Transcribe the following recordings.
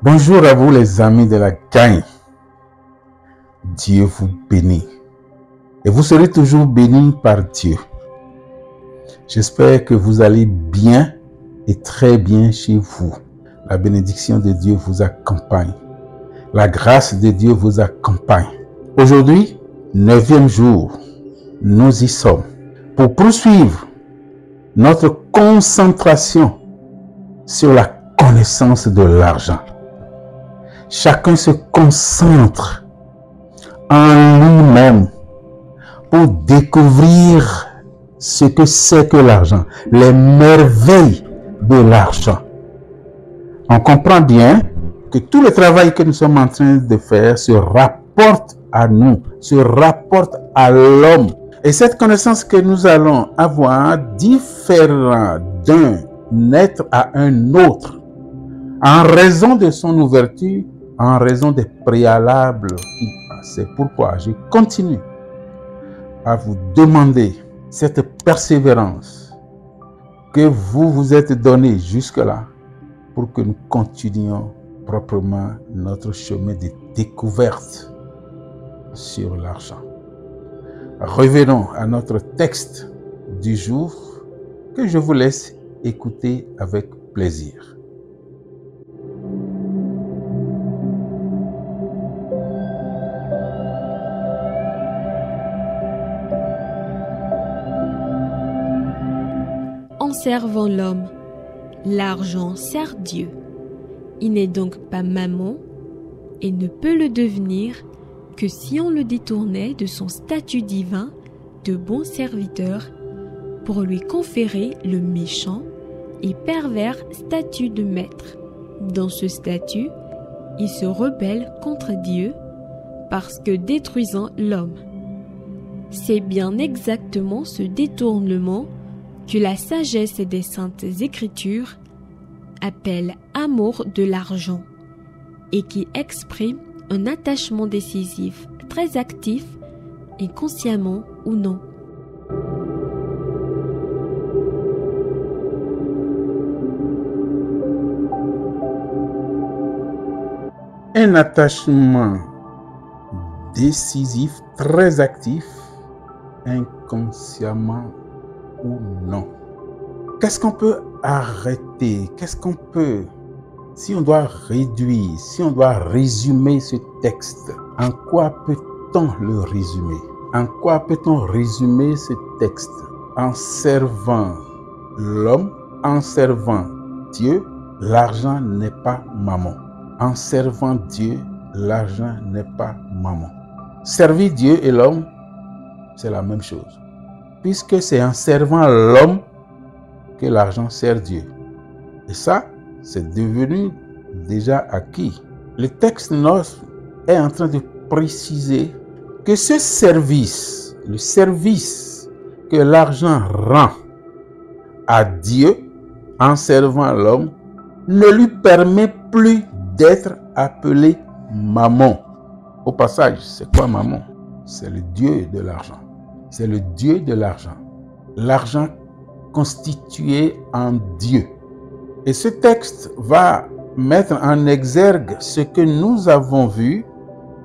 Bonjour à vous les amis de la gang. Dieu vous bénit. Et vous serez toujours bénis par Dieu. J'espère que vous allez bien et très bien chez vous. La bénédiction de Dieu vous accompagne. La grâce de Dieu vous accompagne. Aujourd'hui, 9e jour, nous y sommes pour poursuivre notre concentration sur la connaissance de l'argent. Chacun se concentre en lui-même pour découvrir ce que c'est que l'argent, les merveilles de l'argent. On comprend bien que tout le travail que nous sommes en train de faire se rapporte à nous, se rapporte à l'homme. Et cette connaissance que nous allons avoir diffère d'un être à un autre en raison de son ouverture, en raison des préalables qu'il a. C'est pourquoi je continue à vous demander cette persévérance que vous vous êtes donné jusque-là pour que nous continuions proprement notre chemin de découverte sur l'argent. Revenons à notre texte du jour que je vous laisse écouter avec plaisir. En servant l'homme, l'argent sert Dieu. Il n'est donc pas mammon et ne peut le devenir que si on le détournait de son statut divin de bon serviteur pour lui conférer le méchant et pervers statut de maître. Dans ce statut, il se rebelle contre Dieu parce que détruisant l'homme. C'est bien exactement ce détournement que la sagesse des saintes écritures appelle amour de l'argent et qui exprime un attachement décisif, très actif, inconsciemment ou non. Un attachement décisif, très actif, inconsciemment ou non. Qu'est-ce qu'on peut arrêter? Qu'est-ce qu'on peut, si on doit réduire, si on doit résumer ce texte, en quoi peut-on le résumer? En quoi peut-on résumer ce texte? En servant l'homme, en servant Dieu, l'argent n'est pas mammon. En servant Dieu, l'argent n'est pas mammon. Servir Dieu et l'homme, c'est la même chose. Puisque c'est en servant l'homme que l'argent sert Dieu. Et ça, c'est devenu déjà acquis. Le texte est en train de préciser que ce service, le service que l'argent rend à Dieu en servant l'homme, ne lui permet plus d'être appelé mammon. Au passage, c'est quoi mammon? C'est le dieu de l'argent. C'est le Dieu de l'argent. L'argent constitué en Dieu. Et ce texte va mettre en exergue ce que nous avons vu,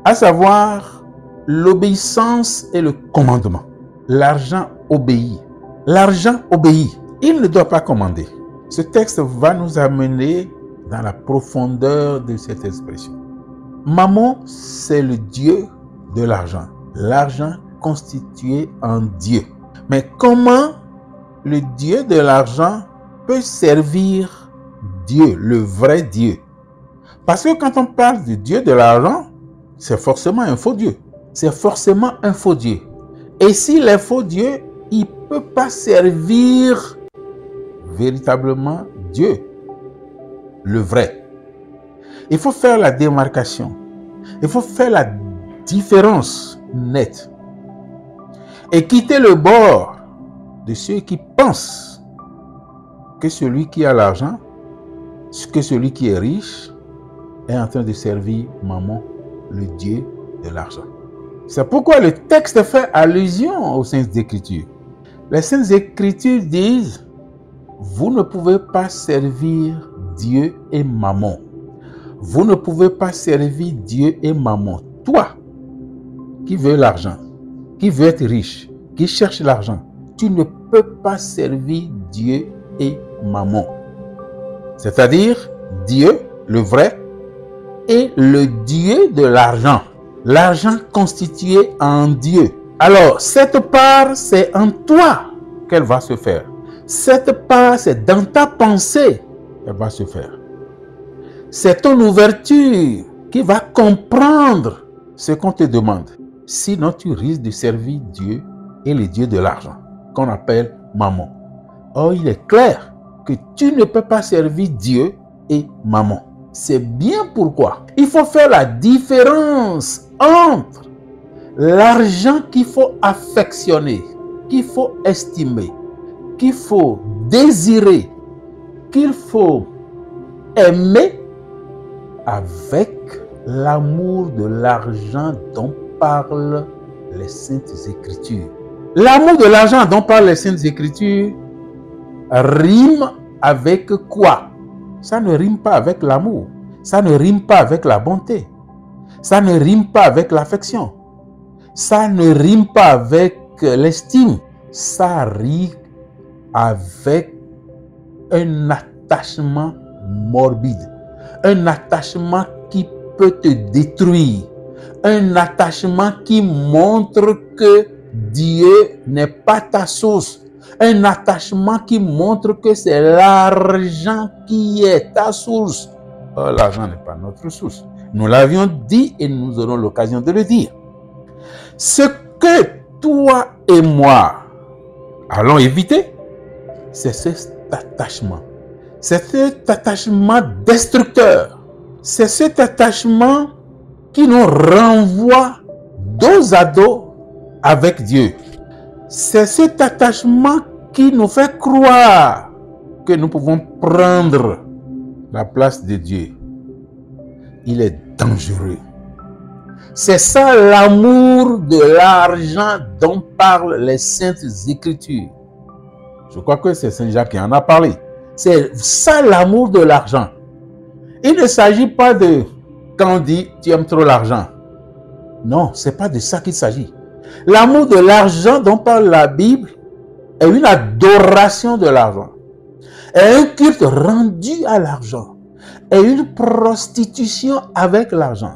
à savoir l'obéissance et le commandement. L'argent obéit. L'argent obéit. Il ne doit pas commander. Ce texte va nous amener dans la profondeur de cette expression. Mammon, c'est le Dieu de l'argent. L'argent constitué en Dieu. Mais comment le Dieu de l'argent peut servir Dieu, le vrai Dieu? Parce que quand on parle du Dieu de l'argent, c'est forcément un faux Dieu. C'est forcément un faux Dieu. Et s'il est faux Dieu, il ne peut pas servir véritablement Dieu, le vrai. Il faut faire la démarcation. Il faut faire la différence nette. Et quitter le bord de ceux qui pensent que celui qui a l'argent, que celui qui est riche, est en train de servir mammon, le Dieu de l'argent. C'est pourquoi le texte fait allusion aux Saintes Écritures. Les Saintes Écritures disent, vous ne pouvez pas servir Dieu et mammon. Vous ne pouvez pas servir Dieu et maman. Toi, qui veux l'argent, qui veux être riche, qui cherche l'argent, tu ne peux pas servir Dieu et maman. C'est-à-dire Dieu, le vrai, et le Dieu de l'argent. L'argent constitué en Dieu. Alors, cette part, c'est en toi qu'elle va se faire. Cette part, c'est dans ta pensée qu'elle va se faire. C'est ton ouverture qui va comprendre ce qu'on te demande. Sinon, tu risques de servir Dieu et le Dieu de l'argent, qu'on appelle maman. Or, il est clair que tu ne peux pas servir Dieu et maman. C'est bien pourquoi il faut faire la différence entre l'argent qu'il faut affectionner, qu'il faut estimer, qu'il faut désirer, qu'il faut aimer, avec l'amour de l'argent dont parlent les Saintes Écritures. L'amour de l'argent dont parlent les Saintes Écritures rime avec quoi? Ça ne rime pas avec l'amour. Ça ne rime pas avec la bonté. Ça ne rime pas avec l'affection. Ça ne rime pas avec l'estime. Ça rime avec un attachement morbide. Un attachement qui peut te détruire. Un attachement qui montre que Dieu n'est pas ta source. Un attachement qui montre que c'est l'argent qui est ta source. Or, l'argent n'est pas notre source. Nous l'avions dit et nous aurons l'occasion de le dire. Ce que toi et moi allons éviter, c'est cet attachement. C'est cet attachement destructeur. C'est cet attachement qui nous renvoie dos à dos avec Dieu. C'est cet attachement qui nous fait croire que nous pouvons prendre la place de Dieu. Il est dangereux. C'est ça l'amour de l'argent dont parlent les Saintes Écritures. Je crois que c'est Saint Jacques qui en a parlé. C'est ça l'amour de l'argent. Il ne s'agit pas de quand on dit tu aimes trop l'argent. Non, ce n'est pas de ça qu'il s'agit. L'amour de l'argent dont parle la Bible est une adoration de l'argent, est un culte rendu à l'argent, est une prostitution avec l'argent.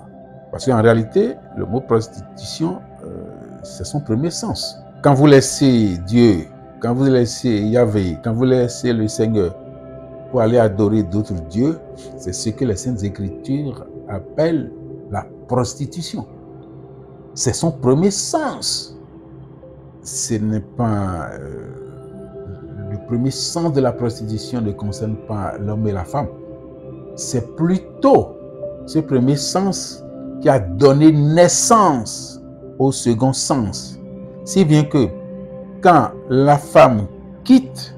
Parce qu'en réalité, le mot prostitution, c'est son premier sens. Quand vous laissez Dieu, quand vous laissez Yahvé, quand vous laissez le Seigneur pour aller adorer d'autres dieux, c'est ce que les Saintes Écritures appellent la prostitution. C'est son premier sens. Ce n'est pas... le premier sens de la prostitution ne concerne pas l'homme et la femme. C'est plutôt ce premier sens qui a donné naissance au second sens. Si bien que quand la femme quitte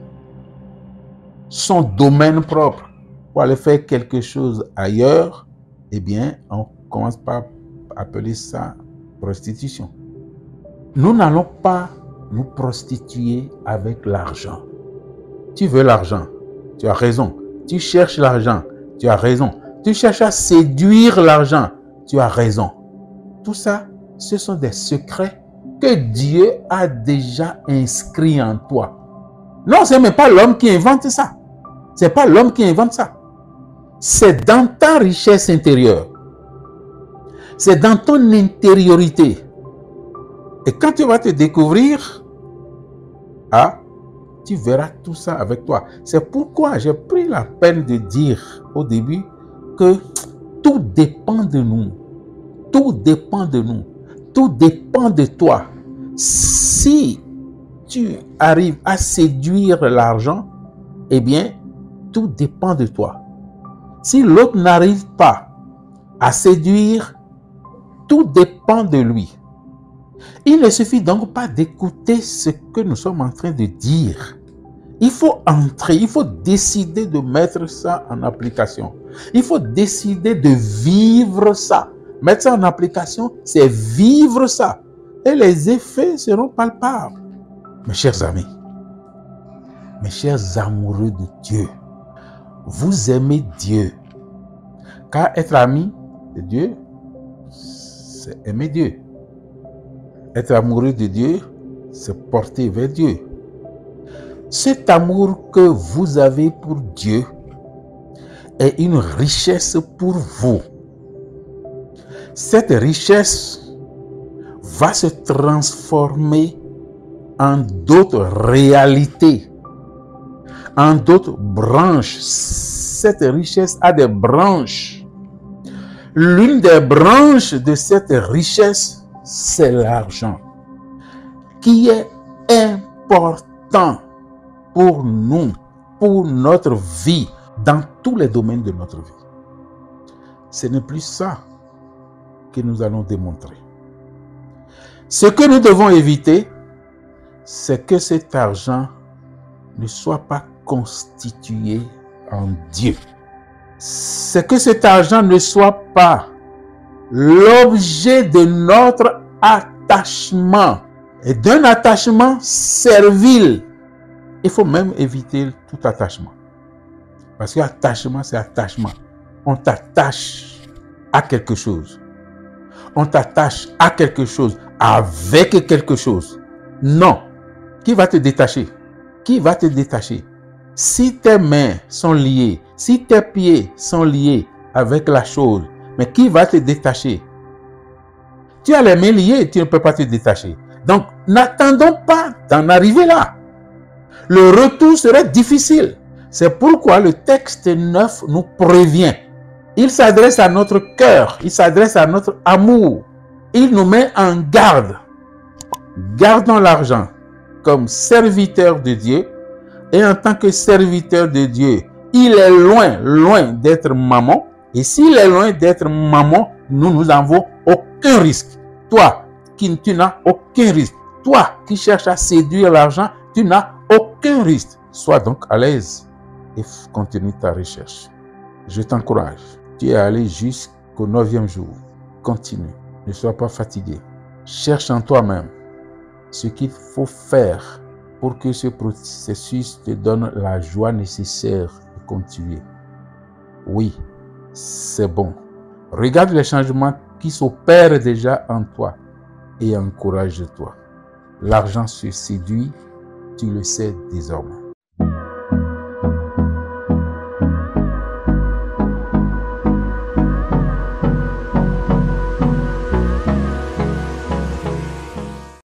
son domaine propre pour aller faire quelque chose ailleurs, eh bien, on commence par appeler ça prostitution. Nous n'allons pas nous prostituer avec l'argent. Tu veux l'argent, tu as raison. Tu cherches l'argent, tu as raison. Tu cherches à séduire l'argent, tu as raison. Tout ça, ce sont des secrets que Dieu a déjà inscrits en toi. Non, ce n'est même pas l'homme qui invente ça. Ce n'est pas l'homme qui invente ça. C'est dans ta richesse intérieure. C'est dans ton intériorité. Et quand tu vas te découvrir, tu verras tout ça avec toi. C'est pourquoi j'ai pris la peine de dire au début que tout dépend de nous. Tout dépend de nous. Tout dépend de toi. Si tu arrives à séduire l'argent, eh bien, tout dépend de toi. Si l'autre n'arrive pas à séduire, tout dépend de lui. Il ne suffit donc pas d'écouter ce que nous sommes en train de dire. Il faut entrer, il faut décider de mettre ça en application. Il faut décider de vivre ça. Mettre ça en application, c'est vivre ça. Et les effets seront palpables. Mes chers amis, mes chers amoureux de Dieu, vous aimez Dieu. Car être ami de Dieu, c'est aimer Dieu. Être amoureux de Dieu, c'est porter vers Dieu. Cet amour que vous avez pour Dieu est une richesse pour vous. Cette richesse va se transformer en d'autres réalités, en d'autres branches. Cette richesse a des branches. L'une des branches de cette richesse, c'est l'argent, qui est important pour nous, pour notre vie, dans tous les domaines de notre vie. Ce n'est plus ça que nous allons démontrer. Ce que nous devons éviter, c'est que cet argent ne soit pas constitué en Dieu. C'est que cet argent ne soit pas l'objet de notre attachement et d'un attachement servile. Il faut même éviter tout attachement. Parce que attachement, c'est attachement. On t'attache à quelque chose. On t'attache à quelque chose, avec quelque chose. Non. Qui va te détacher? Qui va te détacher? Si tes mains sont liées, si tes pieds sont liés avec la chose, mais qui va te détacher? Tu as les mains liées, tu ne peux pas te détacher. Donc, n'attendons pas d'en arriver là. Le retour serait difficile. C'est pourquoi le texte 9 nous prévient. Il s'adresse à notre cœur, il s'adresse à notre amour. Il nous met en garde. Gardons l'argent comme serviteur de Dieu. Et en tant que serviteur de Dieu, il est loin d'être maman. Et s'il est loin d'être maman, nous n'avons aucun risque. Toi, tu n'as aucun risque. Toi qui cherches à séduire l'argent, tu n'as aucun risque. Sois donc à l'aise et continue ta recherche. Je t'encourage. Tu es allé jusqu'au 9e jour. Continue. Ne sois pas fatigué. Cherche en toi-même ce qu'il faut faire pour que ce processus te donne la joie nécessaire de continuer. Oui, c'est bon. Regarde les changements qui s'opèrent déjà en toi et encourage-toi. L'argent se séduit, tu le sais désormais.